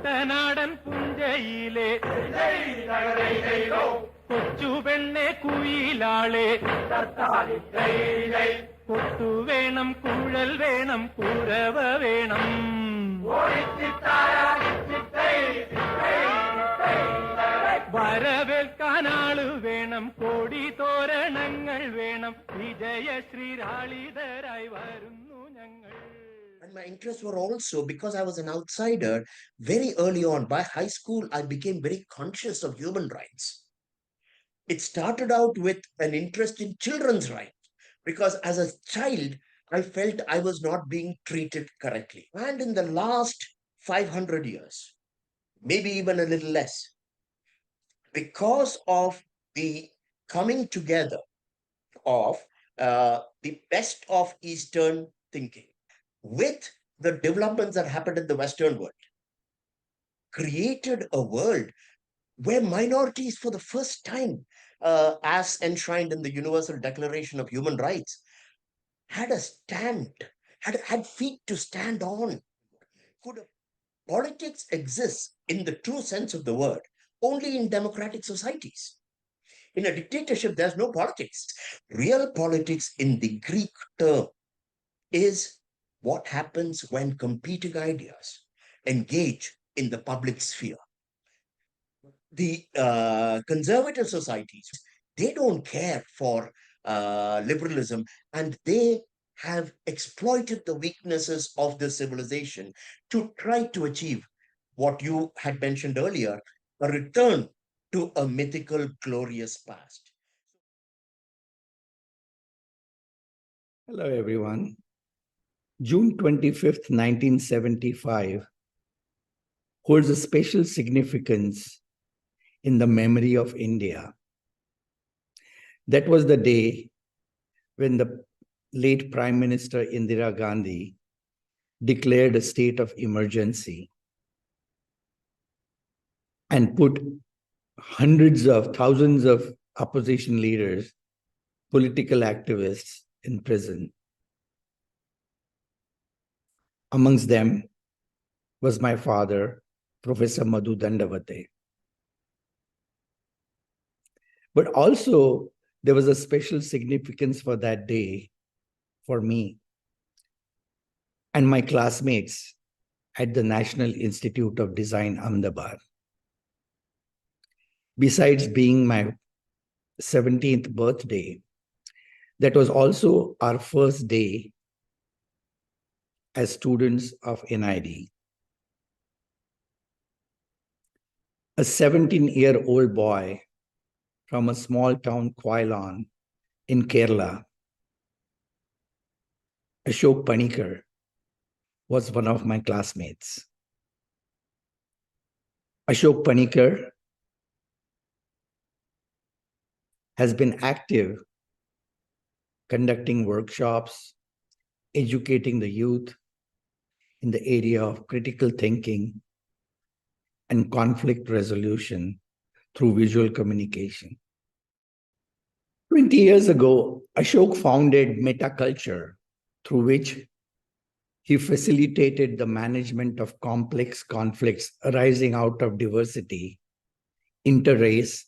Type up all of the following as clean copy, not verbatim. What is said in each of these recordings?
കുട്ടനാടൻ പുഞ്ചയിലെ കൊച്ചുപെണ്ണെ കുയിലാളെ കൊട്ടു വേണം, കുഴൽ വേണം, കുരവ വേണം. വരവേൽക്കാനാള് വേണം, കോടി തോരണങ്ങൾ വേണം. വിജയശ്രീരാളിതരായി വരുന്നു ഞങ്ങൾ. And my interests were also, because I was an outsider, very early on. By high school, I became very conscious of human rights. It started out with an interest in children's rights, because as a child, I felt I was not being treated correctly. And in the last 500 years, maybe even a little less, because of the coming together of the best of Eastern thinking with the developments that happened in the Western world, created a world where minorities, for the first time, as enshrined in the Universal Declaration of Human Rights, had a stand, had feet to stand on. Could politics exist in the true sense of the word only in democratic societies? In a dictatorship, there's no politics. Real politics in the Greek term is what happens when competing ideas engage in the public sphere. The conservative societies, they don't care for liberalism, and they have exploited the weaknesses of the civilization to try to achieve what you had mentioned earlier, a return to a mythical, glorious past. Hello, everyone. June 25th, 1975 holds a special significance in the memory of India. That was the day when the late Prime Minister Indira Gandhi declared a state of emergency and put hundreds of thousands of opposition leaders, political activists in prison. Amongst them was my father, Professor Madhu Dandavate. But also, there was a special significance for that day for me and my classmates at the National Institute of Design, Ahmedabad. Besides being my 17th birthday, that was also our first day as students of NID. A 17-year-old boy from a small town, Quailon, in Kerala, Ashok Panikar, was one of my classmates. Ashok Panikar has been active conducting workshops, educating the youth in the area of critical thinking and conflict resolution through visual communication. 20 years ago, Ashok founded Metaculture, through which he facilitated the management of complex conflicts arising out of diversity, interrace,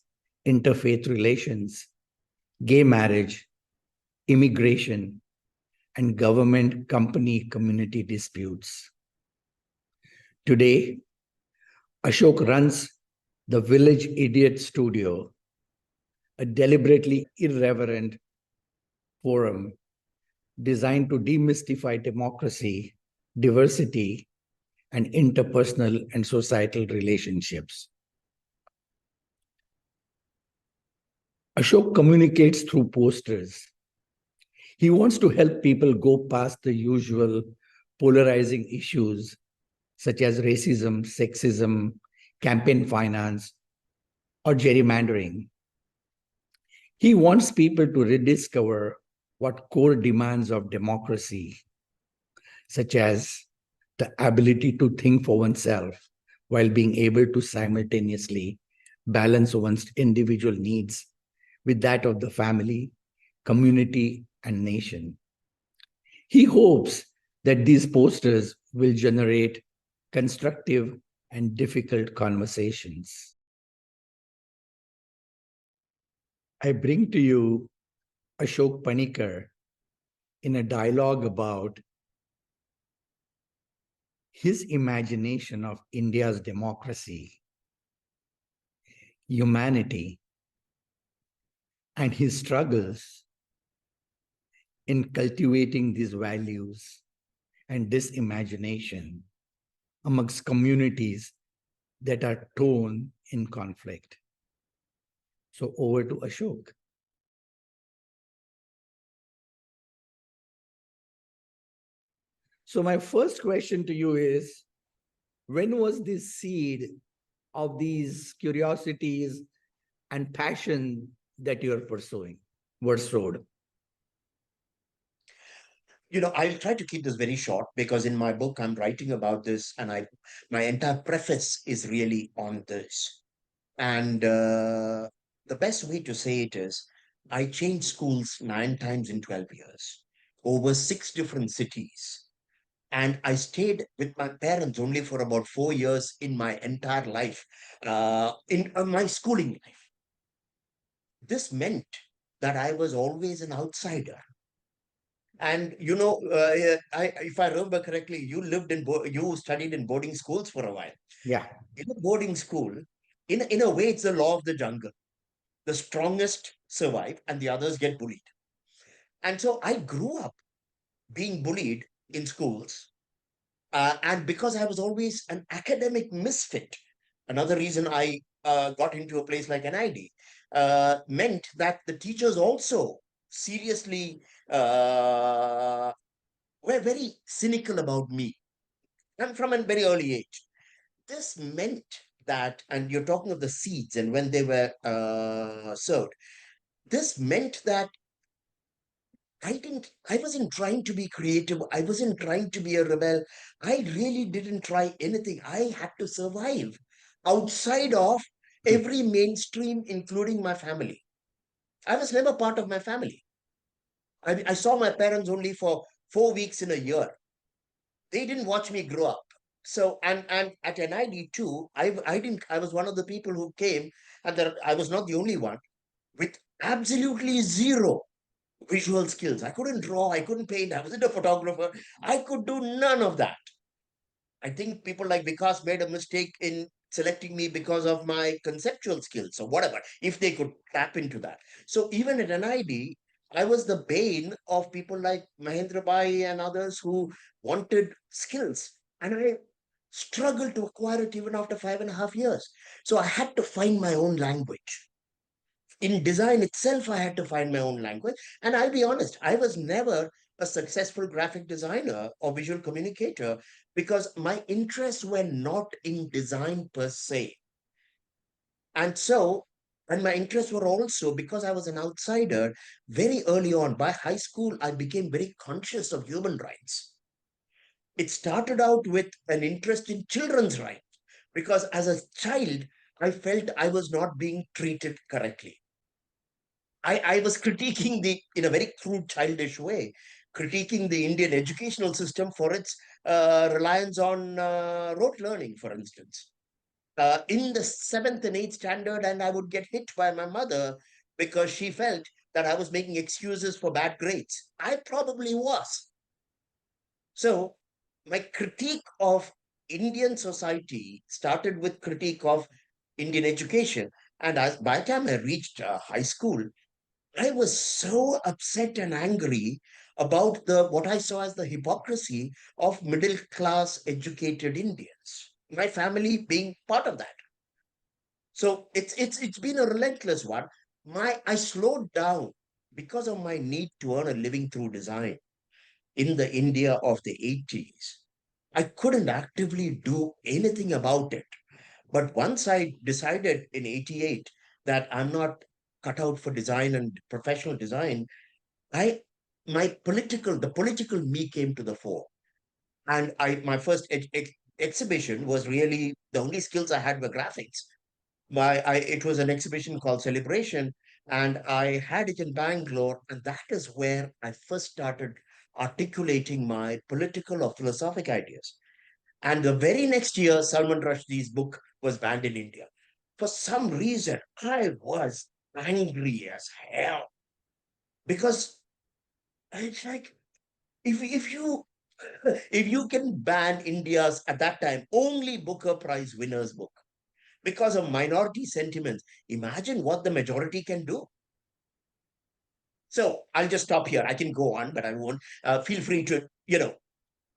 interfaith relations, gay marriage, immigration, and government company community disputes. Today, Ashok runs the Village Idiot Studio, a deliberately irreverent forum designed to demystify democracy, diversity, and interpersonal and societal relationships. Ashok communicates through posters. He wants to help people go past the usual polarizing issues such as racism, sexism, campaign finance, or gerrymandering. He wants people to rediscover what core demands of democracy, such as the ability to think for oneself while being able to simultaneously balance one's individual needs with that of the family, community, and nation. He hopes that these posters will generate constructive and difficult conversations. I bring to you Ashok Panikar in a dialogue about his imagination of India's democracy, humanity, and his struggles in cultivating these values and this imagination amongst communities that are torn in conflict. So over to Ashok. So my first question to you is, when was this seed of these curiosities and passion that you're pursuing were sowed? I'll try to keep this very short because in my book I'm writing about this, and my entire preface is really on this. And the best way to say it is, I changed schools 9 times in 12 years, over 6 different cities. And I stayed with my parents only for about 4 years in my entire life, in my schooling life. This meant that I was always an outsider. And if I remember correctly, you studied in boarding schools for a while. Yeah. In a boarding school, in a way, it's the law of the jungle. The strongest survive, and the others get bullied. And so I grew up being bullied in schools, and because I was always an academic misfit, another reason I got into a place like NID meant that the teachers also seriously were very cynical about me, and from a very early age. This meant that, and you're talking of the seeds and when they were sowed, this meant that I wasn't trying to be creative. I wasn't trying to be a rebel. I really didn't try anything. I had to survive outside of every mainstream, including my family. I was never part of my family. I saw my parents only for 4 weeks in a year. They didn't watch me grow up. So, and at NID too, I was one of the people who came, and I was not the only one, with absolutely zero visual skills. I couldn't draw, I couldn't paint, I wasn't a photographer, I could do none of that. I think people like Vikas made a mistake in selecting me because of my conceptual skills or whatever, if they could tap into that. So even at NID, I was the bane of people like Mahendra Bhai and others who wanted skills. And I struggled to acquire it even after 5.5 years. So I had to find my own language. In design itself, I had to find my own language. And I'll be honest, I was never a successful graphic designer or visual communicator because my interests were not in design per se. And so, and my interests were also because I was an outsider very early on. By high school, I became very conscious of human rights. It started out with an interest in children's rights because as a child, I felt I was not being treated correctly. I was critiquing in a very crude, childish way, critiquing the Indian educational system for its reliance on rote learning, for instance. In the seventh and eighth standard, and I would get hit by my mother because she felt that I was making excuses for bad grades. I probably was. So my critique of Indian society started with critique of Indian education. And by the time I reached high school, I was so upset and angry about what I saw as the hypocrisy of middle class educated Indians. My family being part of that. So it's been a relentless one. I slowed down because of my need to earn a living through design in the India of the 80s. I couldn't actively do anything about it. But once I decided in 88 that I'm not cut out for design and professional design, I the political me came to the fore. And my first exhibition was really the only skills I had were graphics. It was an exhibition called Celebration, and I had it in Bangalore, and that is where I first started articulating my political or philosophic ideas. And the very next year, Salman Rushdie's book was banned in India. For some reason, I was angry as hell because it's like if you if you can ban India's at that time only Booker Prize winners book because of minority sentiments, imagine what the majority can do. So I'll just stop here. I can go on, but I won't. Feel free to edit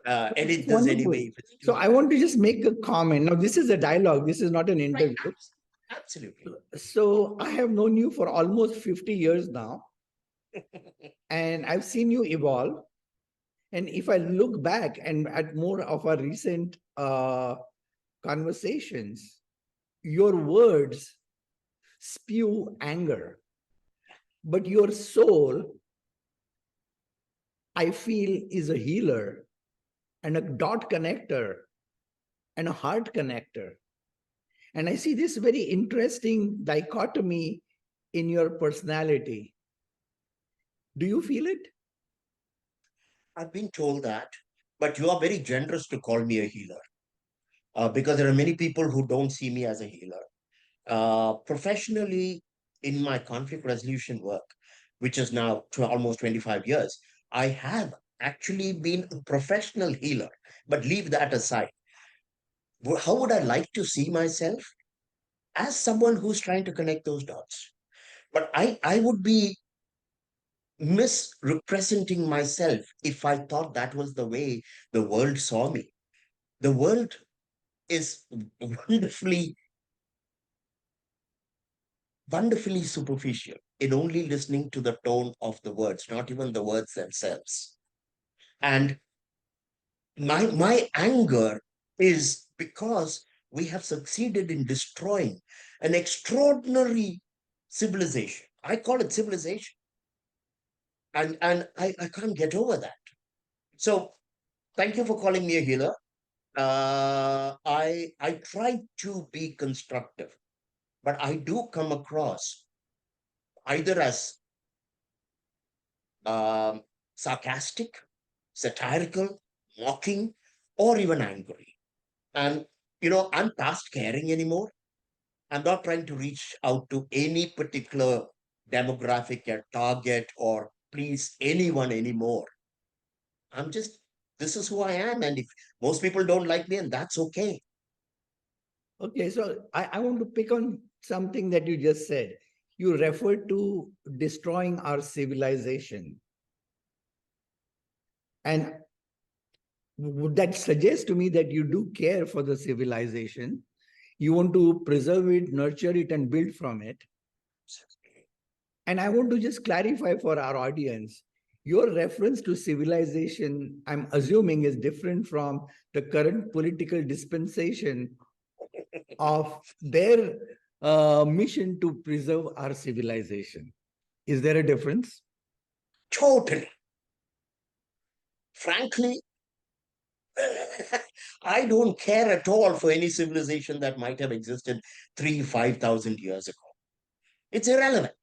It's this wonderful. anyway. If it's So too I want to just make a comment. Now, this is a dialogue. This is not an right. interview. Absolutely. So I have known you for almost 50 years now, and I've seen you evolve. And if I look back and at more of our recent conversations, your words spew anger, but your soul, I feel, is a healer and a dot connector and a heart connector. And I see this very interesting dichotomy in your personality. Do you feel it? I've been told that, but you are very generous to call me a healer because there are many people who don't see me as a healer. Professionally, in my conflict resolution work, which is now almost 25 years, I have actually been a professional healer. But leave that aside. How would I like to see myself? As someone who's trying to connect those dots. But I would be misrepresenting myself if I thought that was the way the world saw me. The world is wonderfully superficial in only listening to the tone of the words, not even the words themselves. And my anger is because we have succeeded in destroying an extraordinary civilization. I call it civilization. And I can't get over that. So thank you for calling me a healer. I try to be constructive, but I do come across either as um, sarcastic, satirical, mocking, or even angry. And I'm past caring anymore. I'm not trying to reach out to any particular demographic or target or please anyone anymore. I'm just, this is who I am. And if most people don't like me, and that's okay. Okay, so I want to pick on something that you just said. You referred to destroying our civilization. And would that suggest to me that you do care for the civilization? You want to preserve it, nurture it, and build from it. And I want to just clarify for our audience, your reference to civilization, I'm assuming, is different from the current political dispensation of their mission to preserve our civilization. Is there a difference? Totally. Frankly, I don't care at all for any civilization that might have existed 5,000 years ago. It's irrelevant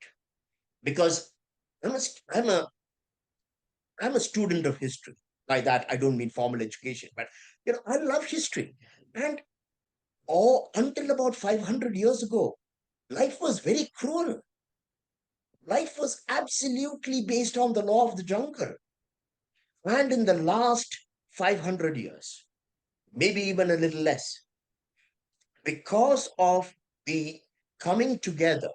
because I'm a, I'm a, I'm a student of history. By that, I don't mean formal education, but I love history. And until about 500 years ago, life was very cruel. Life was absolutely based on the law of the jungle. And in the last 500 years, maybe even a little less, because of the coming together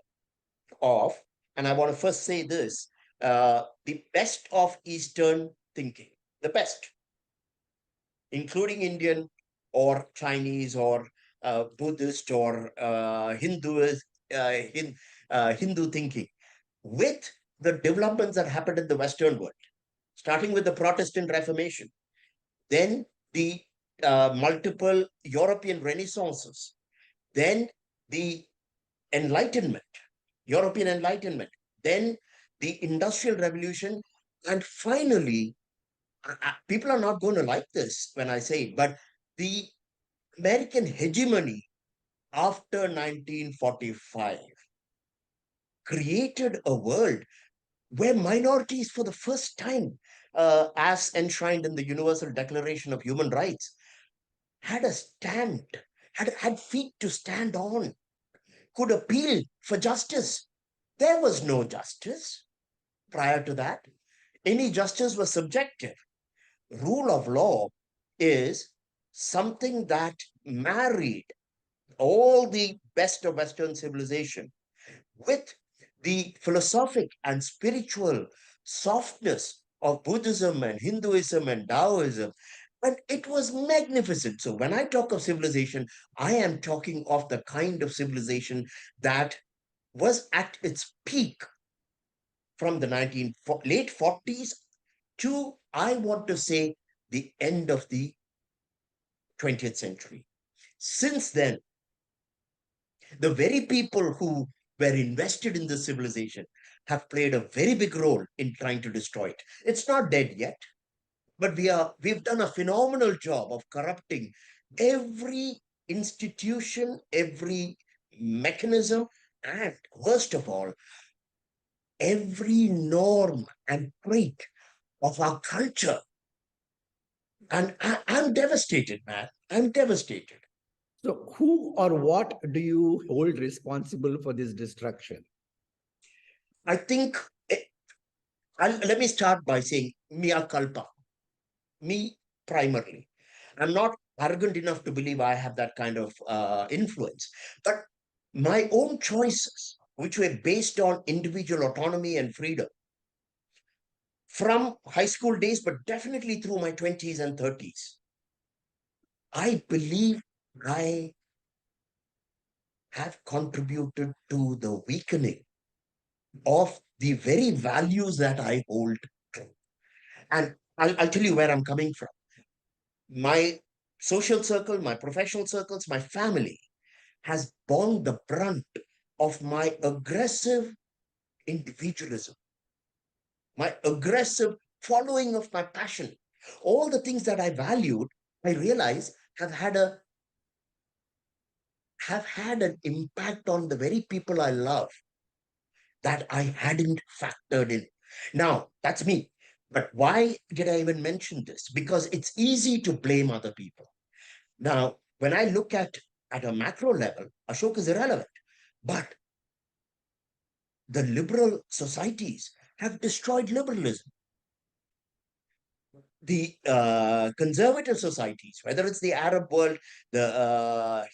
of, and I want to first say this, the best of Eastern thinking, the best, including Indian or Chinese or Buddhist or Hindu thinking, with the developments that happened in the Western world, starting with the Protestant Reformation, then the multiple European Renaissances, then the Enlightenment, European Enlightenment, then the Industrial Revolution, and finally, people are not going to like this when I say it, but the American hegemony after 1945 created a world where minorities, for the first time, as enshrined in the Universal Declaration of Human Rights, had a stand, had feet to stand on, could appeal for justice. There was no justice prior to that. Any justice was subjective. Rule of law is something that married all the best of Western civilization with the philosophic and spiritual softness of Buddhism and Hinduism and Taoism. And it was magnificent. So when I talk of civilization, I am talking of the kind of civilization that was at its peak from the late 40s to, I want to say, the end of the 20th century. Since then, the very people who were invested in this civilization have played a very big role in trying to destroy it. It's not dead yet, but we've done a phenomenal job of corrupting every institution, every mechanism, and worst of all, every norm and trait of our culture. And I'm devastated, man. I'm devastated. So, who or what do you hold responsible for this destruction? I think, let me start by saying mea culpa, me primarily. I'm not arrogant enough to believe I have that kind of influence, but my own choices, which were based on individual autonomy and freedom, from high school days, but definitely through my 20s and 30s, I believe I have contributed to the weakening of the very values that I hold true. And I'll tell you where I'm coming from. My social circle, my professional circles, my family has borne the brunt of my aggressive individualism, my aggressive following of my passion. All the things that I valued, I realize have had an impact on the very people I love that I hadn't factored in. Now, that's me. But why did I even mention this? Because it's easy to blame other people. Now, when I look at a macro level, Ashok is irrelevant. But the liberal societies have destroyed liberalism. The conservative societies, whether it's the Arab world, the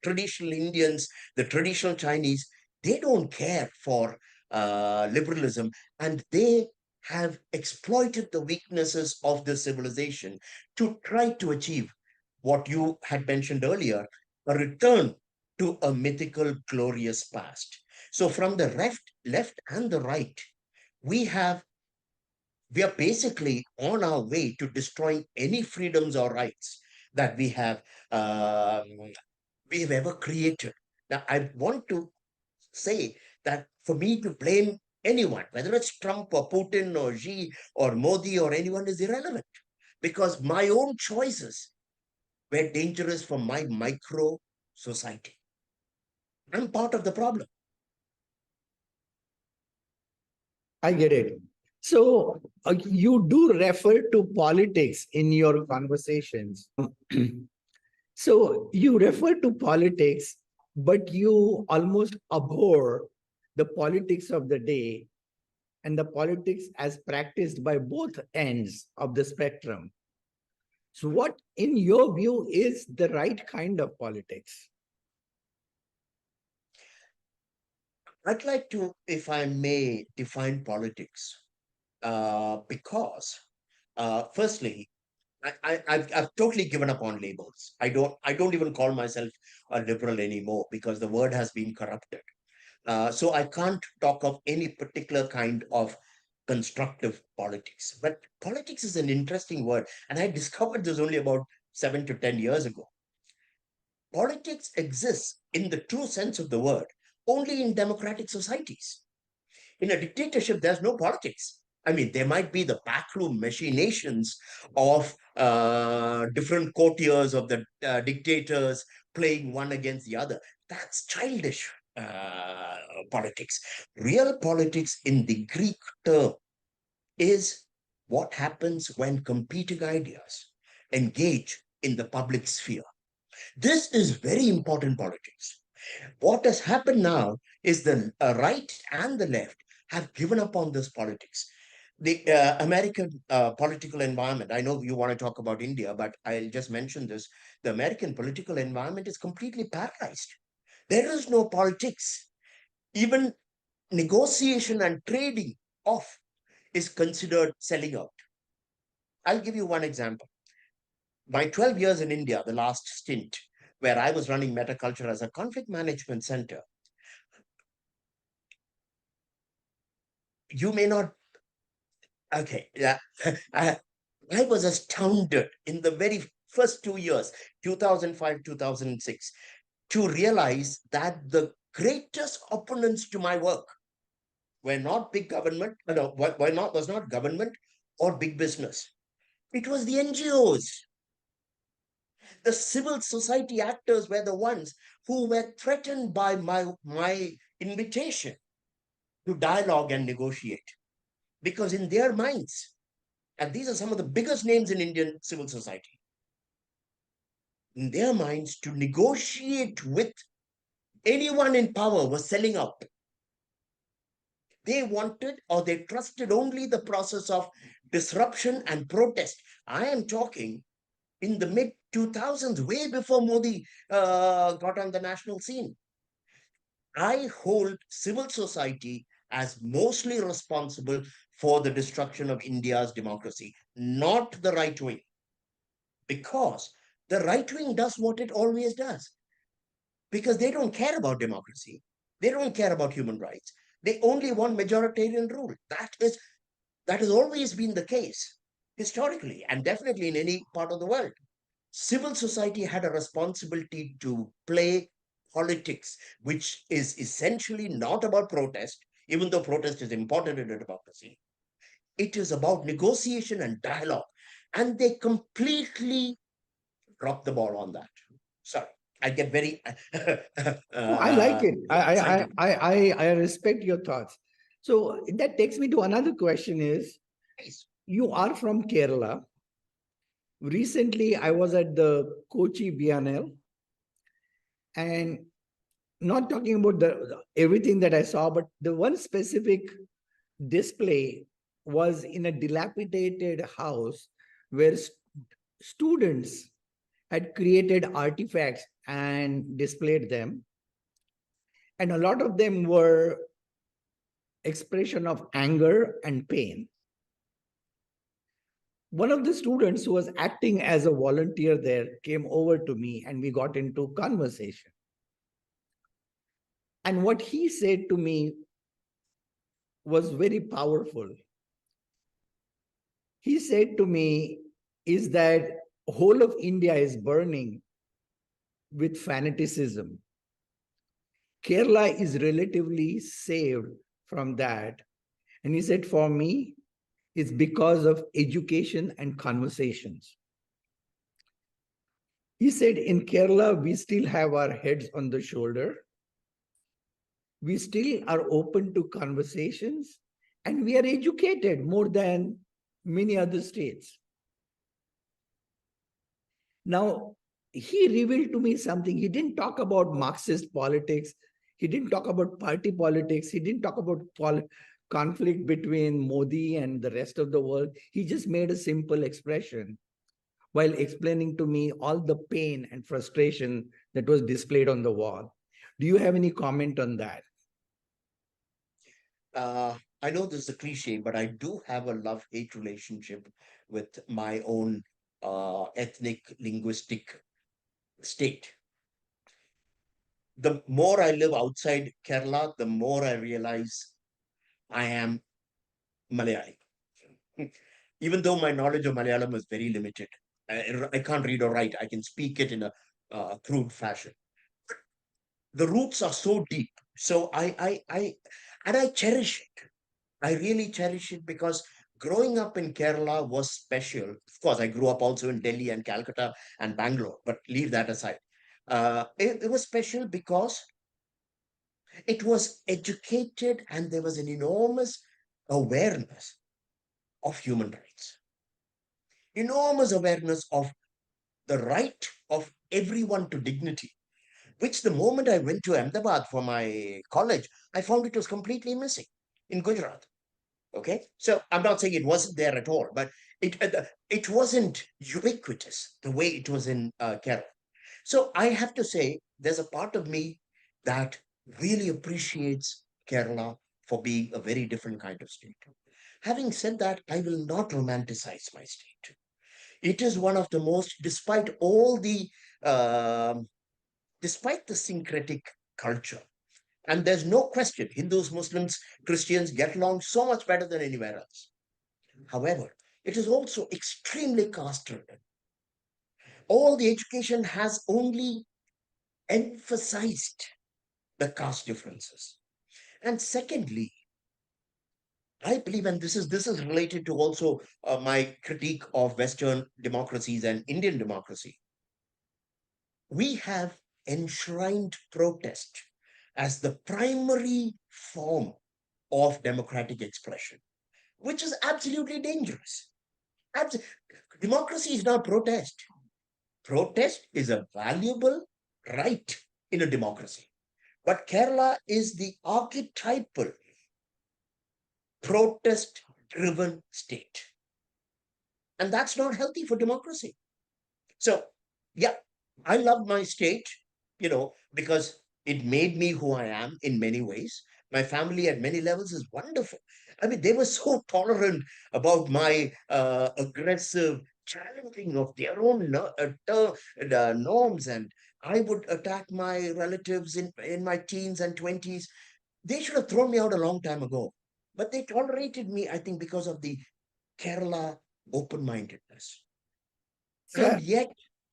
traditional Indians, the traditional Chinese, they don't care for liberalism, and they have exploited the weaknesses of the civilization to try to achieve what you had mentioned earlier, a return to a mythical, glorious past. So from the left and the right, we have we are basically on our way to destroying any freedoms or rights that we have ever created. Now, I want to say that for me to blame anyone, whether it's Trump or Putin or Xi or Modi or anyone, is irrelevant because my own choices were dangerous for my micro society. I'm part of the problem. I get it. So, you do refer to politics in your conversations. So, you refer to politics, but you almost abhor the politics of the day and the politics as practiced by both ends of the spectrum. So, what, in your view, is the right kind of politics? I'd like to, if I may, define politics because, firstly, I've totally given up on labels. I don't even call myself a liberal anymore because the word has been corrupted. So I can't talk of any particular kind of constructive politics. But politics is an interesting word, and I discovered this only about 7 to 10 years ago. Politics exists in the true sense of the word only in democratic societies. In a dictatorship, there's no politics. I mean, there might be the backroom machinations of different courtiers of the dictators playing one against the other. That's childish politics. Real politics in the Greek term is what happens when competing ideas engage in the public sphere. This is very important politics. What has happened now is the right and the left have given up on this politics. The American political environment, I know you want to talk about India, but I'll just mention this. The American political environment is completely paralyzed. There is no politics. Even negotiation and trading off is considered selling out. I'll give you one example. My 12 years in India, the last stint, where I was running Metaculture as a conflict management center, you may not, okay, yeah, I was astounded in the very first 2 years, 2005, 2006, to realize that the greatest opponents to my work were not big government, no, was not government or big business. It was the NGOs. The civil society actors were the ones who were threatened by my invitation to dialogue and negotiate. Because in their minds, and these are some of the biggest names in Indian civil society, in their minds, to negotiate with anyone in power was selling out. They wanted or they trusted only the process of disruption and protest. I am talking in the mid 2000s, way before Modi got on the national scene. I hold civil society as mostly responsible for the destruction of India's democracy, not the right wing. Because the right wing does what it always does. Because they don't care about democracy. They don't care about human rights. They only want majoritarian rule. That has always been the case historically and definitely in any part of the world. Civil society had a responsibility to play politics, which is essentially not about protest, even though protest is important in a democracy. It is about negotiation and dialogue. And they completely dropped the ball on that. Sorry, I get very No, I like it. excited. I respect your thoughts. So that takes me to another question is, you are from Kerala. Recently, I was at the Kochi Biennale, and not talking about everything that I saw, but the one specific display was in a dilapidated house where students had created artifacts and displayed them. And a lot of them were expression of anger and pain. One of the students who was acting as a volunteer there came over to me and we got into conversation. And what he said to me was very powerful. He said to me is that whole of India is burning with fanaticism. Kerala is relatively saved from that. And he said, for me, it's because of education and conversations. He said, in Kerala, we still have our heads on the shoulder. We still are open to conversations, and we are educated more than many other states. Now, he revealed to me something. He didn't talk about Marxist politics. He didn't talk about party politics. He didn't talk about conflict between Modi and the rest of the world. He just made a simple expression while explaining to me all the pain and frustration that was displayed on the wall. Do you have any comment on that? I know this is a cliche, but I do have a love-hate relationship with my own ethnic linguistic state. The more I live outside Kerala, the more I realize I am Malayali. Even though my knowledge of Malayalam is very limited, I can't read or write. I can speak it in a crude fashion. The roots are so deep. So I cherish it. I really cherish it because growing up in Kerala was special. Of course, I grew up also in Delhi and Calcutta and Bangalore, but leave that aside. It was special because it was educated and there was an enormous awareness of human rights, enormous awareness of the right of everyone to dignity, which the moment I went to Ahmedabad for my college, I found it was completely missing in Gujarat. Okay, so I'm not saying it wasn't there at all, but it wasn't ubiquitous the way it was in Kerala. So I have to say, there's a part of me that really appreciates Kerala for being a very different kind of state. Having said that, I will not romanticize my state. It is one of the most, um despite the syncretic culture, and there's no question, Hindus, Muslims, Christians get along so much better than anywhere else. However, it is also extremely caste driven. All the education has only emphasized the caste differences. And secondly, I believe, and this is related to also my critique of Western democracies and Indian democracy. We have enshrined protest as the primary form of democratic expression, which is absolutely dangerous. Abs- Democracy is not protest. Protest is a valuable right in a democracy. But Kerala is the archetypal protest driven state. And that's not healthy for democracy. So, yeah, I love my state, because it made me who I am in many ways. My family at many levels is wonderful. I mean, they were so tolerant about my aggressive challenging of their own norms. And I would attack my relatives in my teens and 20s. They should have thrown me out a long time ago. But they tolerated me, I think, because of the Kerala open mindedness. So, And yet,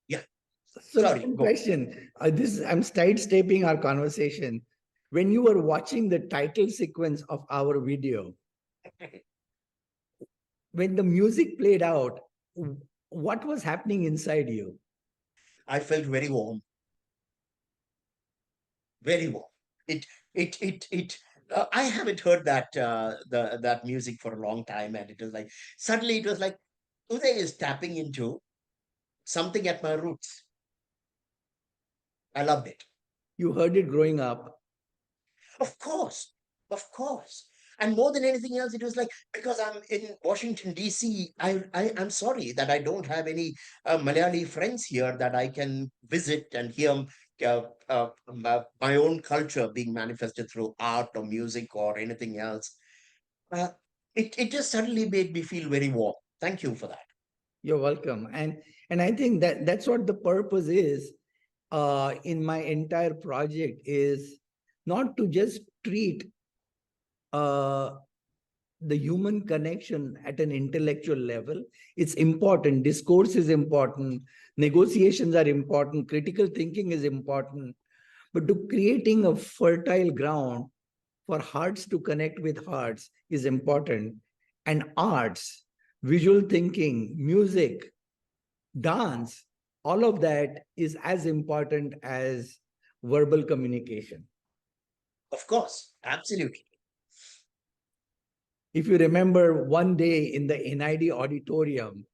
yeah, so sorry, one go. question. I'm sidestepping our conversation. When you were watching the title sequence of our video, when the music played out, what was happening inside you? I felt very warm, very warm. It, it. I haven't heard that music for a long time, and it was like suddenly it was like Uday is tapping into something at my roots. I loved it. You heard it growing up. Of course, of course. And more than anything else, it was like, because I'm in Washington, D.C., I'm sorry that I don't have any Malayali friends here that I can visit and hear my own culture being manifested through art or music or anything else. Uh, it just suddenly made me feel very warm. Thank you for that. You're welcome. And I think that that's what the purpose is in my entire project is not to just treat uh, the human connection at an intellectual level. It's important. Discourse is important. Negotiations are important. Critical thinking is important. But to creating a fertile ground for hearts to connect with hearts is important. And arts, visual thinking, music, dance, all of that is as important as verbal communication. Of course, absolutely. If you remember one day in the NID auditorium,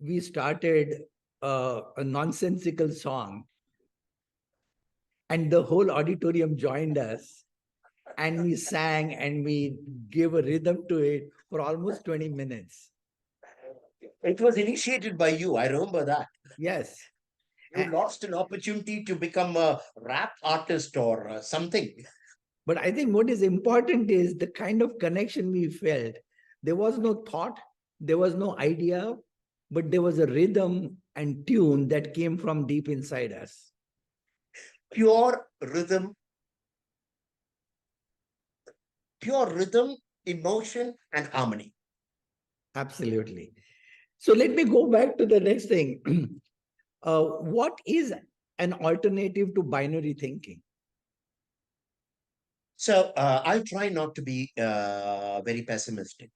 we started a nonsensical song, and the whole auditorium joined us, and we sang and we gave a rhythm to it for almost 20 minutes. It was initiated by you. I remember that. Yes. You lost an opportunity to become a rap artist or something. But I think what is important is the kind of connection we felt. There was no thought, there was no idea, but there was a rhythm and tune that came from deep inside us. Pure rhythm, pure rhythm, emotion, and harmony. Absolutely. So let me go back to the next thing. What is an alternative to binary thinking? So I'll try not to be very pessimistic.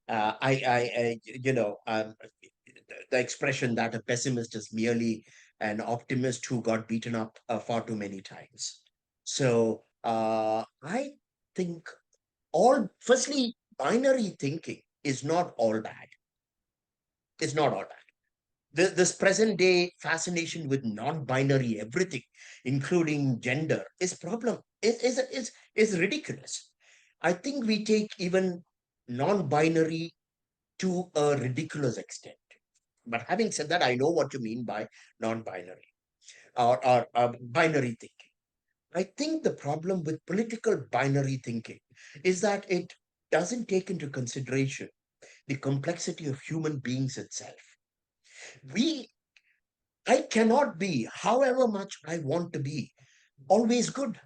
The expression that a pessimist is merely an optimist who got beaten up far too many times. So I think firstly, binary thinking is not all bad. It's not all bad. This present day fascination with non-binary everything, including gender, is ridiculous. I think we take even non-binary to a ridiculous extent. But having said that, I know what you mean by non-binary or binary thinking. I think the problem with political binary thinking is that it doesn't take into consideration the complexity of human beings itself. We, I cannot be, however much I want to be, always good.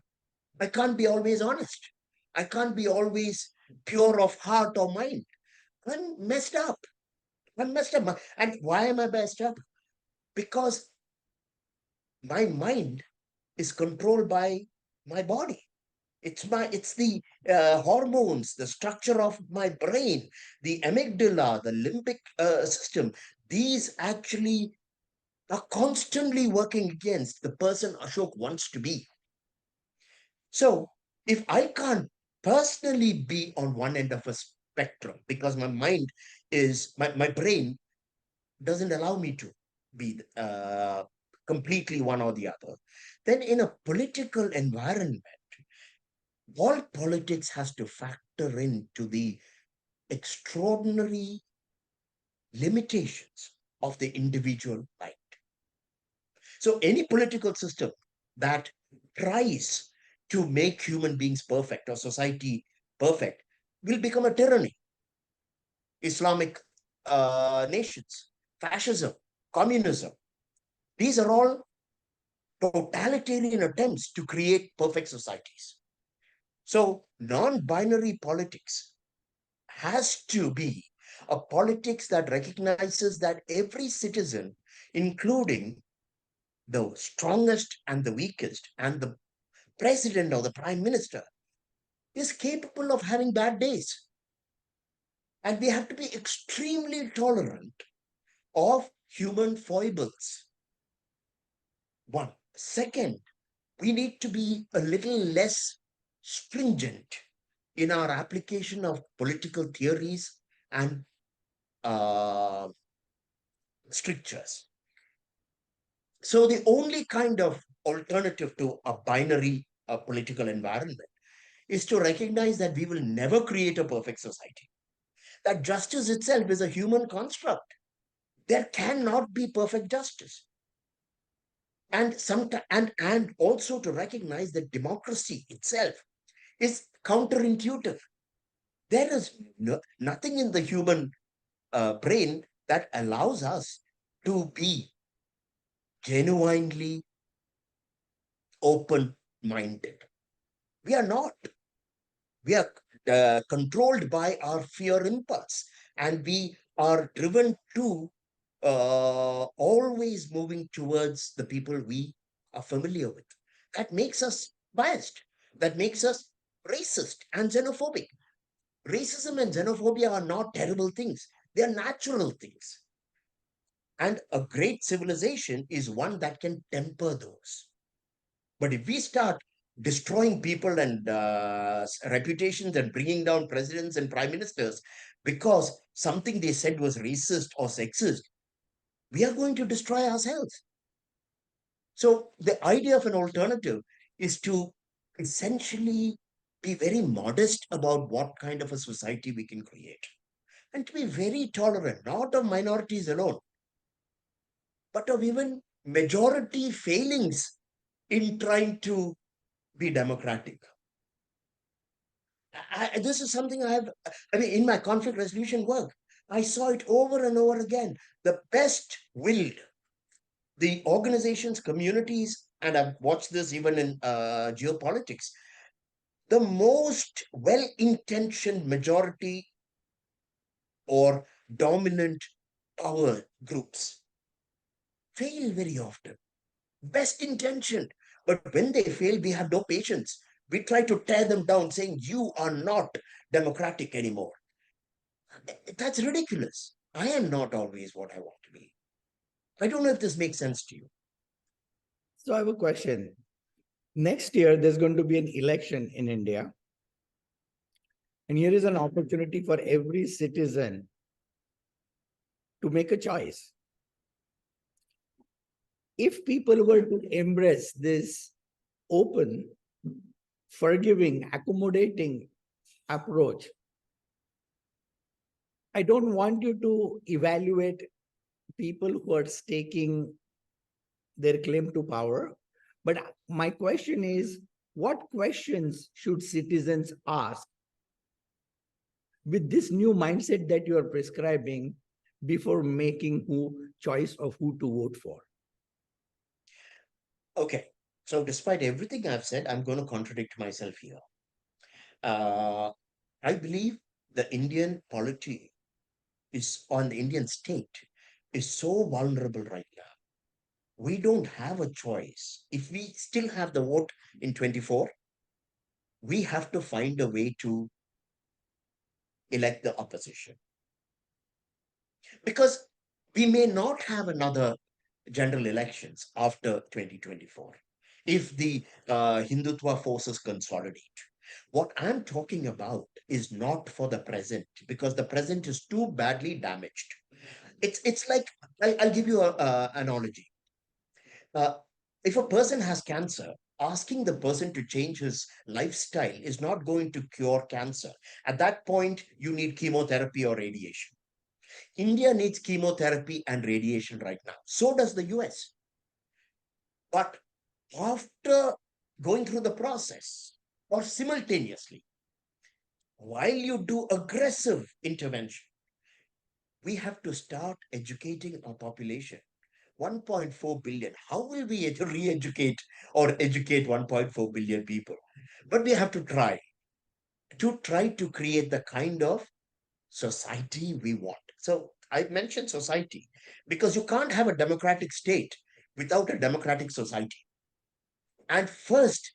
I can't be always honest. I can't be always pure of heart or mind. I'm messed up. I'm messed up. And why am I messed up? Because my mind is controlled by my body. It's the hormones, the structure of my brain, the amygdala, the limbic system. These actually are constantly working against the person Ashok wants to be. So if I can't personally be on one end of a spectrum because my mind is my brain doesn't allow me to be completely one or the other, then in a political environment, all politics has to factor into the extraordinary limitations of the individual mind. So any political system that tries to make human beings perfect or society perfect will become a tyranny. Islamic nations, fascism, communism, these are all totalitarian attempts to create perfect societies. So non-binary politics has to be a politics that recognizes that every citizen, including the strongest and the weakest, and the president or the prime minister, is capable of having bad days. And we have to be extremely tolerant of human foibles. One. Second, we need to be a little less stringent in our application of political theories and uh, strictures. So the only kind of alternative to a binary political environment is to recognize that we will never create a perfect society, that justice itself is a human construct. There cannot be perfect justice. And also to recognize that democracy itself is counterintuitive. There is nothing in the human brain that allows us to be genuinely open minded. We are not. We are controlled by our fear impulse, and we are driven to always moving towards the people we are familiar with. That makes us biased. That makes us racist and xenophobic. Racism and xenophobia are not terrible things, they are natural things. And a great civilization is one that can temper those. But if we start destroying people and reputations and bringing down presidents and prime ministers because something they said was racist or sexist, we are going to destroy ourselves. So the idea of an alternative is to essentially be very modest about what kind of a society we can create and to be very tolerant, not of minorities alone, but of even majority failings in trying to be democratic. This is something I mean, in my conflict resolution work, I saw it over and over again. The best willed, the organizations, communities, and I've watched this even in geopolitics, the most well intentioned majority or dominant power groups fail very often. Best intentioned. But when they fail, we have no patience. We try to tear them down, saying, you are not democratic anymore. That's ridiculous. I am not always what I want to be. I don't know if this makes sense to you. So I have a question. Next year, there's going to be an election in India. And here is an opportunity for every citizen to make a choice. if people were to embrace this open, forgiving, accommodating approach, I don't want you to evaluate people who are staking their claim to power. But my question is, what questions should citizens ask with this new mindset that you are prescribing before making choice of who to vote for? Okay. So, despite everything I've said, I'm going to contradict myself here. Uh, I believe the Indian polity is on the Indian state is so vulnerable right now. We don't have a choice. If we still have the vote in 24, we have to find a way to elect the opposition. Because we may not have another general elections after 2024 if the Hindutva forces consolidate. What I'm talking about is not for the present because the present is too badly damaged. It's like I'll give you a analogy. Uh, if a person has cancer, asking the person to change his lifestyle is not going to cure cancer. At that point, you need chemotherapy or radiation. India needs chemotherapy and radiation right now. So does the US. But after going through the process or simultaneously, while you do aggressive intervention, we have to start educating our population. 1.4 billion. How will we re educate or educate 1.4 billion people? But we have to try to create the kind of society we want. So I mentioned society because you can't have a democratic state without a democratic society. And first,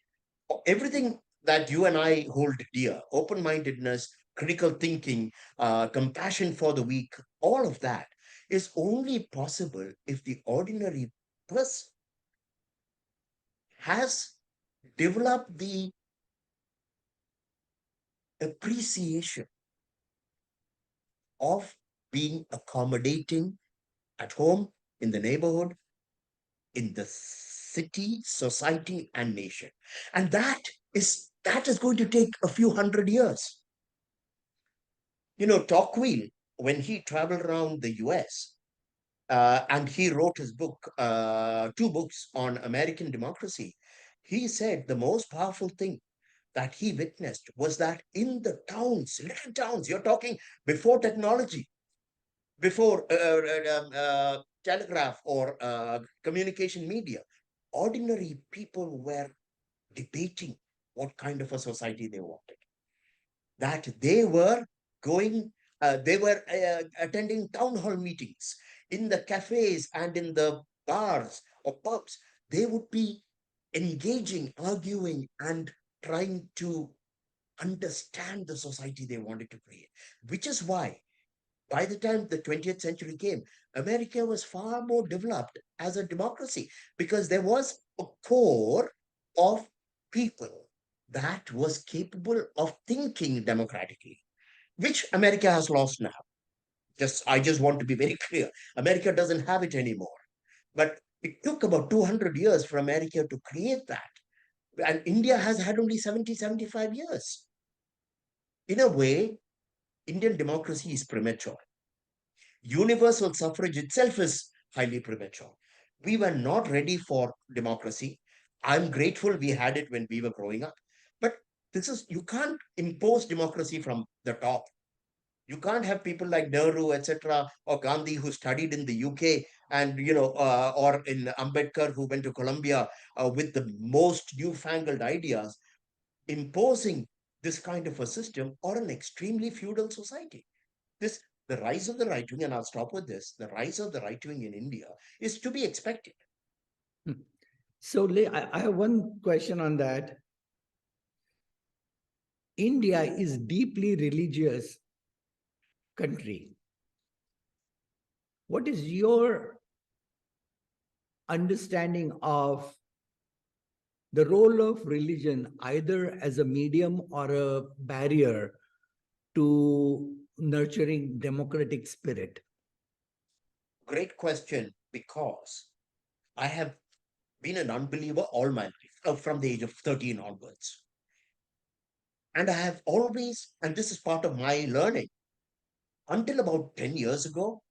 everything that you and I hold dear, open mindedness, critical thinking, compassion for the weak, all of that is only possible if the ordinary person has developed the appreciation of being accommodating at home, in the neighborhood, in the city, society, and nation. And that is going to take a few hundred years. You know, Tocqueville, when he traveled around the US, and he wrote his book, two books on American democracy, he said the most powerful thing that he witnessed was that in the towns, little towns, you're talking before technology, before telegraph or communication media, ordinary people were debating what kind of a society they wanted. That they were attending town hall meetings in the cafes and in the bars or pubs. They would be engaging, arguing, and trying to understand the society they wanted to create, which is why by the time the 20th century came, America was far more developed as a democracy because there was a core of people that was capable of thinking democratically, which America has lost now. I just want to be very clear. America doesn't have it anymore. But it took about 200 years for America to create that. And India has had only 70, 75 years. In a way, Indian democracy is premature. Universal suffrage itself is highly premature. We were not ready for democracy. I'm grateful we had it when we were growing up. But you can't impose democracy from the top. You can't have people like Nehru, etc., or Gandhi who studied in the UK, and or in Ambedkar who went to Columbia with the most newfangled ideas, imposing this kind of a system or an extremely feudal society. This the rise of the right wing, and I'll stop with this. The rise of the right wing in India is to be expected. So I have one question on that. India is deeply religious country. What is your understanding of the role of religion either as a medium or a barrier to nurturing democratic spirit? Great question, because I have been an unbeliever all my life, from the age of 13 onwards. And I have always, and this is part of my learning, until about 10 years ago,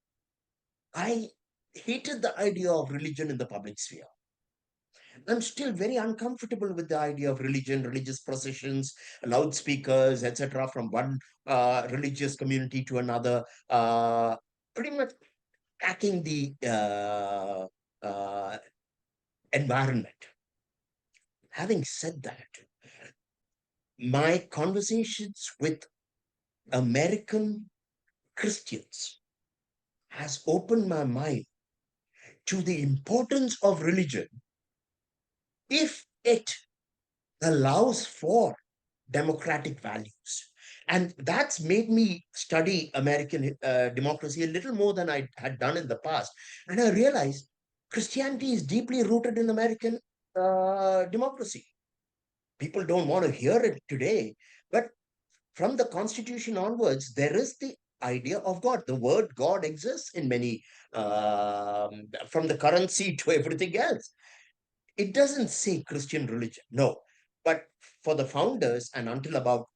I hated the idea of religion in the public sphere. I'm still very uncomfortable with the idea of religion, religious processions, loudspeakers, etc., from one religious community to another, pretty much attacking the environment. Having said that, my conversations with American Christians has opened my mind to the importance of religion if it allows for democratic values. And that's made me study American democracy a little more than I had done in the past. And I realized Christianity is deeply rooted in American democracy. People don't want to hear it today, but from the Constitution onwards, there is the idea of God. The word God exists in many, from the currency to everything else. It doesn't say Christian religion, no. But for the founders, and until about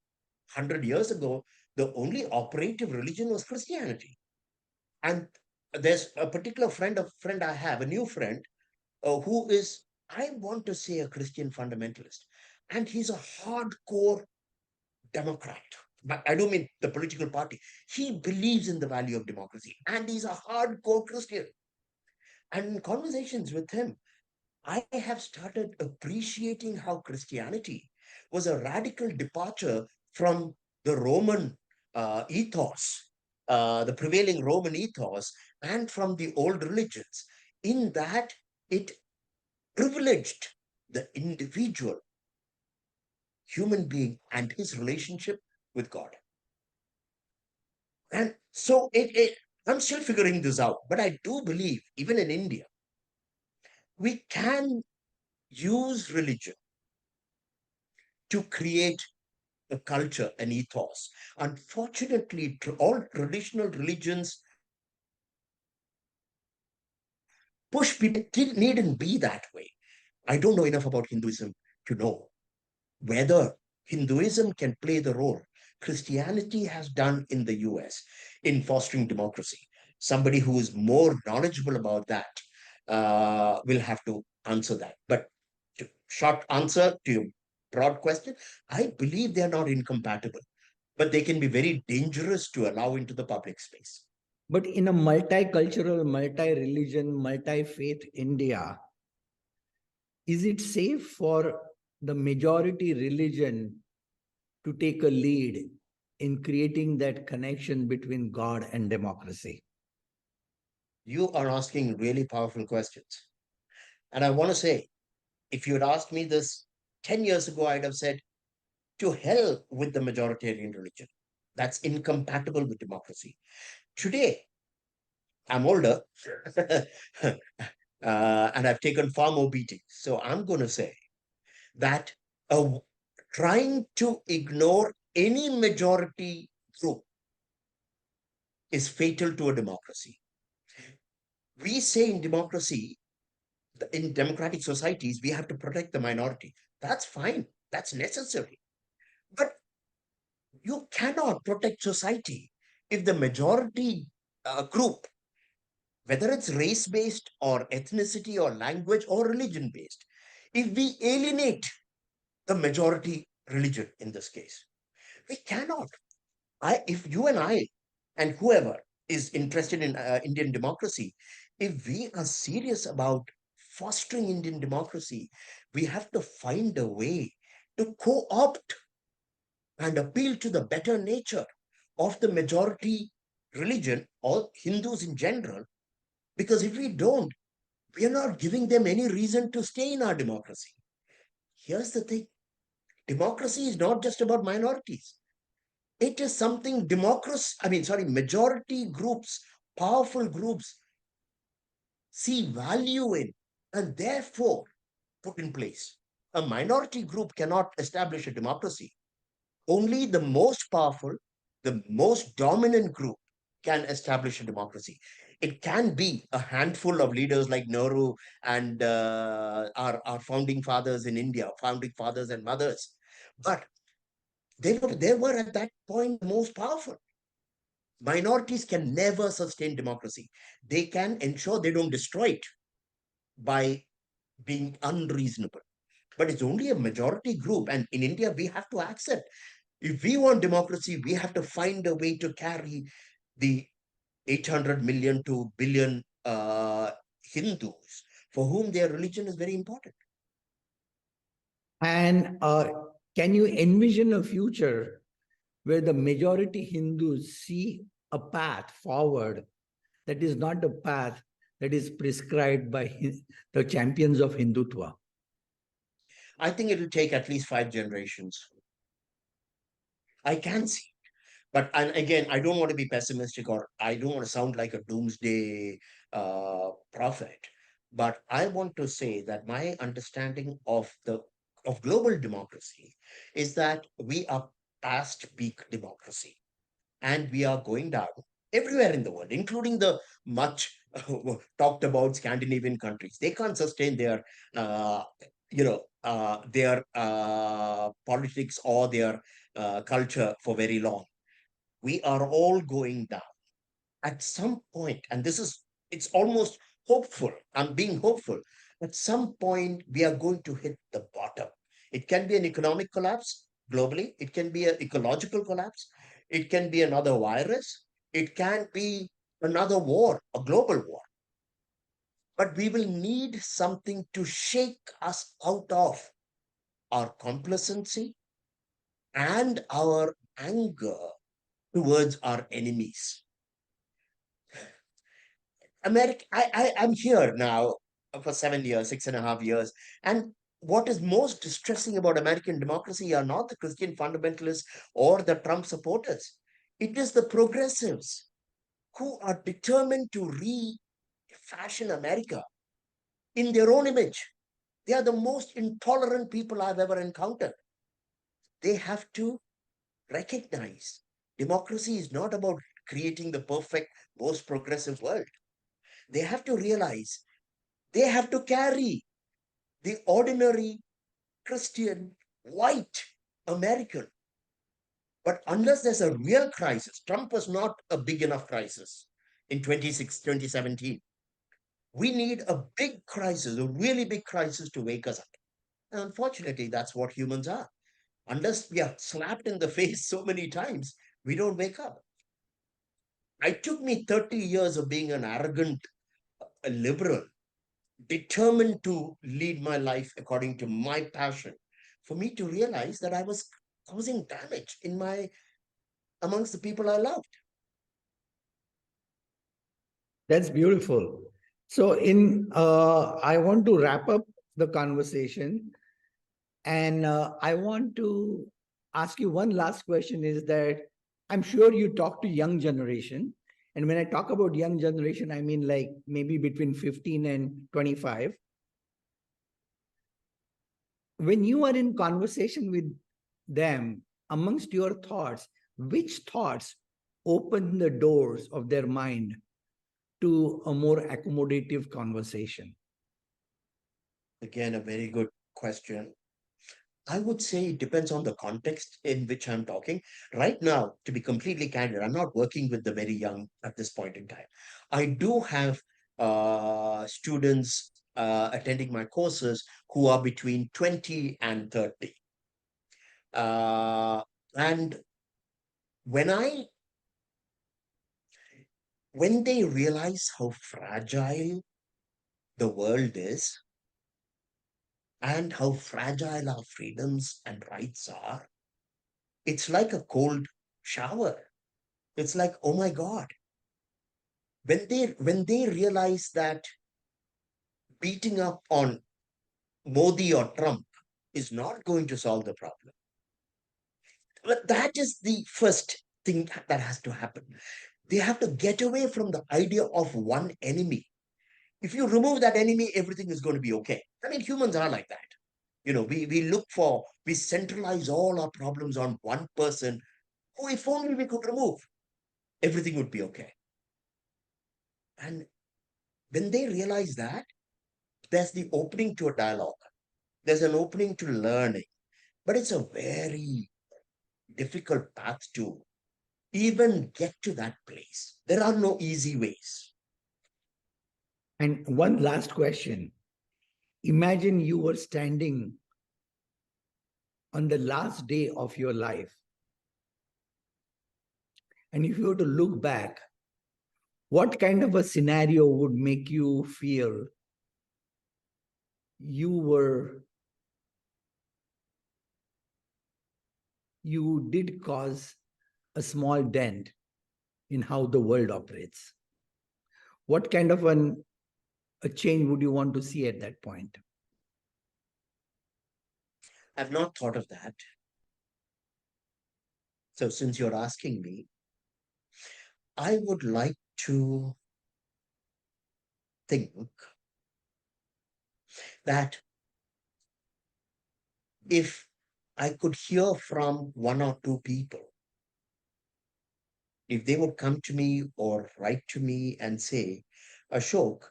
100 years ago, the only operative religion was Christianity. And there's a particular friend I have, a new friend, who is, I want to say, a Christian fundamentalist. And he's a hardcore Democrat. But I don't mean the political party. He believes in the value of democracy, and he's a hardcore Christian. And in conversations with him, I have started appreciating how Christianity was a radical departure from the Roman ethos, the prevailing Roman ethos, and from the old religions, in that it privileged the individual human being and his relationship with God. And so I'm still figuring this out, but I do believe, even in India, we can use religion to create a culture, an ethos. Unfortunately, all traditional religions push people. It needn't be that way. I don't know enough about Hinduism to know whether Hinduism can play the role Christianity has done in the US in fostering democracy. Somebody who is more knowledgeable about that will have to answer that. But short answer to your broad question, I believe they are not incompatible, but they can be very dangerous to allow into the public space. But in a multicultural, multi-religion, multi-faith India, is it safe for the majority religion to take a lead in creating that connection between God and democracy? You are asking really powerful questions. And I want to say, if you had asked me this 10 years ago, I'd have said, to hell with the majoritarian religion. That's incompatible with democracy. Today, I'm older and I've taken far more beatings. So I'm going to say that trying to ignore any majority group is fatal to a democracy. We say in democracy, in democratic societies, we have to protect the minority. That's fine. That's necessary. But you cannot protect society if the majority group, whether it's race-based or ethnicity or language or religion-based, if we alienate the majority religion in this case, we cannot. If you and I and whoever is interested in Indian democracy, if we are serious about fostering Indian democracy, we have to find a way to co-opt and appeal to the better nature of the majority religion or Hindus in general. Because if we don't, we are not giving them any reason to stay in our democracy. Here's the thing, democracy is not just about minorities. It is something majority groups, powerful groups see value in and therefore put in place. A minority group cannot establish a democracy. Only the most powerful, the most dominant group can establish a democracy. It can be a handful of leaders like Nehru and our founding fathers in India, founding fathers and mothers. But they were at that point the most powerful. Minorities can never sustain democracy. They can ensure they don't destroy it by being unreasonable. But it's only a majority group. And in India, we have to accept if we want democracy, we have to find a way to carry the 800 million to billion Hindus for whom their religion is very important. And can you envision a future where the majority Hindus see a path forward that is not a path that is prescribed by the champions of Hindutva? I think it will take at least 5 generations. I can see. But and again, I don't want to be pessimistic or I don't want to sound like a doomsday prophet. But I want to say that my understanding of global democracy is that we are past peak democracy and we are going down everywhere in the world, including the much talked about Scandinavian countries. They can't sustain uh, their politics or their culture for very long. We are all going down at some point, and it's almost hopeful. I'm being hopeful. At some point, we are going to hit the bottom. It can be an economic collapse globally, it can be an ecological collapse, it can be another virus, it can be another war, a global war. But we will need something to shake us out of our complacency and our anger towards our enemies. America, I'm here now for 7 years, 6.5 years. And what is most distressing about American democracy are not the Christian fundamentalists or the Trump supporters. It is the progressives who are determined to refashion America in their own image. They are the most intolerant people I've ever encountered. They have to recognize democracy is not about creating the perfect, most progressive world. They have to realize they have to carry the ordinary Christian white American. But unless there's a real crisis, Trump was not a big enough crisis in 2017. We need a big crisis, a really big crisis to wake us up. And unfortunately, that's what humans are. Unless we are slapped in the face so many times, we don't wake up. It took me 30 years of being an arrogant liberal, determined to lead my life according to my passion, for me to realize that I was causing damage amongst the people I loved. That's beautiful. So, I want to wrap up the conversation, and I want to ask you one last question. Is that I'm sure you talk to young generation, and when I talk about young generation, I mean like maybe between 15 and 25. When you are in conversation with them, amongst your thoughts, which thoughts open the doors of their mind to a more accommodative conversation? Again, a very good question. I would say it depends on the context in which I'm talking. Right now, to be completely candid, I'm not working with the very young at this point in time. I do have students attending my courses who are between 20 and 30. And when they realize how fragile the world is and how fragile our freedoms and rights are, it's like a cold shower. It's like, oh my God. When they realize that beating up on Modi or Trump is not going to solve the problem. But that is the first thing that has to happen. They have to get away from the idea of one enemy. If you remove that enemy, everything is going to be okay. I mean, humans are like that. We centralize all our problems on one person who, if only we could remove, everything would be okay. And when they realize that, there's the opening to a dialogue, there's an opening to learning, but it's a very difficult path to even get to that place. There are no easy ways. And one last question. Imagine you were standing on the last day of your life. And if you were to look back, what kind of a scenario would make you feel you did cause a small dent in how the world operates? What kind of a change would you want to see at that point? I've not thought of that. So, since you're asking me, I would like to think that if I could hear from one or two people, if they would come to me or write to me and say, Ashok,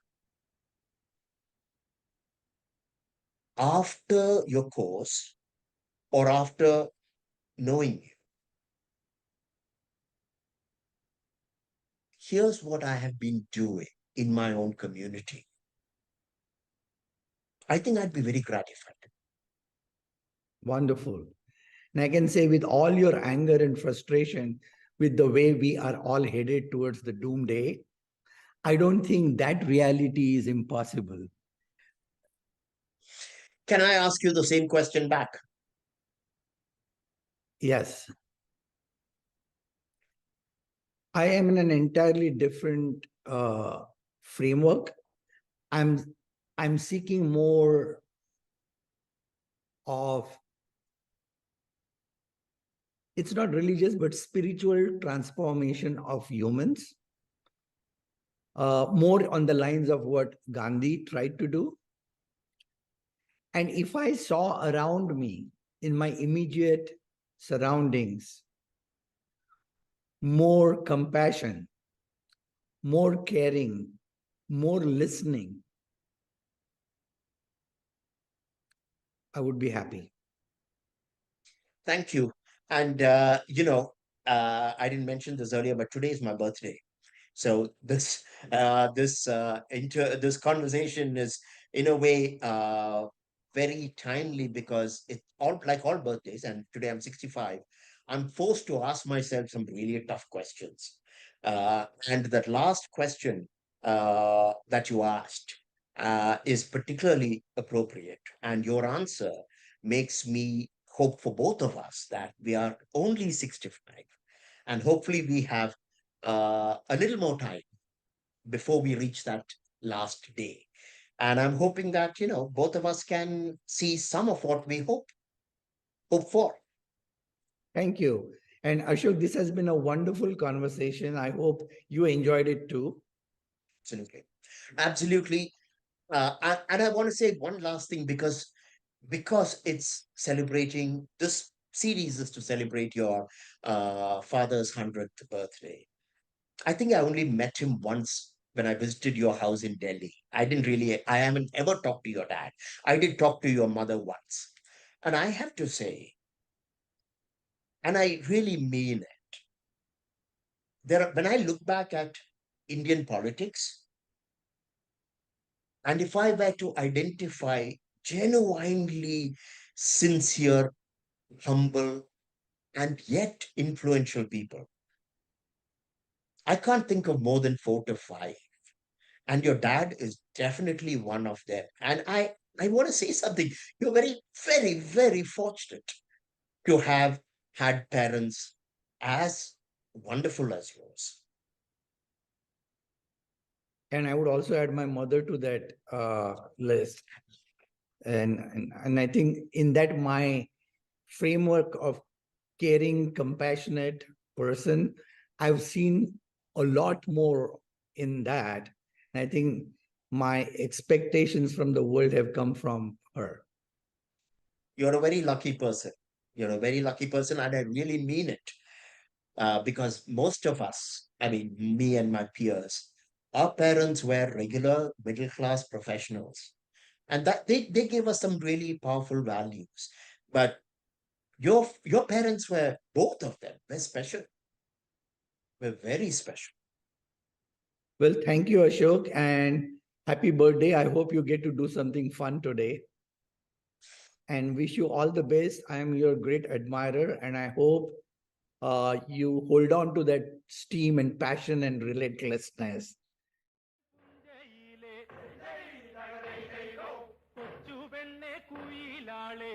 after your course or after knowing you, here's what I have been doing in my own community. I think I'd be very gratified. Wonderful. And I can say, with all your anger and frustration, with the way we are all headed towards the doomsday, I don't think that reality is impossible. Can I ask you the same question back? Yes. I am in an entirely different framework. I'm seeking more of, it's not religious, but spiritual transformation of humans. More on the lines of what Gandhi tried to do. And if I saw around me in my immediate surroundings more compassion, more caring, more listening, I would be happy. Thank you. And, I didn't mention this earlier, but today is my birthday. So this conversation is in a way very timely because it all like all birthdays, and today I'm 65. I'm forced to ask myself some really tough questions. And that last question that you asked is particularly appropriate, and your answer makes me hope for both of us that we are only 65, and hopefully we have a little more time before we reach that last day. And I'm hoping that, both of us can see some of what we hope for. Thank you. And Ashok, this has been a wonderful conversation. I hope you enjoyed it too. Absolutely. Absolutely. And I want to say one last thing because it's celebrating, this series is to celebrate your father's 100th birthday. I think I only met him once when I visited your house in Delhi. I haven't ever talked to your dad. I did talk to your mother once. And I have to say, and I really mean it, when I look back at Indian politics, and if I were to identify genuinely sincere, humble, and yet influential people, I can't think of more than 4 to 5. And your dad is definitely one of them. And I want to say something. You're very, very, very fortunate to have had parents as wonderful as yours. And I would also add my mother to that list. And I think in that, my framework of caring, compassionate person, I've seen a lot more in that. And I think my expectations from the world have come from her. You're a very lucky person. You're a very lucky person, and I really mean it. Because most of us, I mean, me and my peers, Our parents were regular middle class professionals, and that they gave us some really powerful values. But your parents were, both of them were special, were very special. Well, thank you, Ashok, and happy birthday. I hope you get to do something fun today and wish you all the best. I am your great admirer, and I hope you hold on to that steam and passion and relentlessness. പുഞ്ചയിലെ കൊച്ചു പെണ്ണെ കുയിലാളെ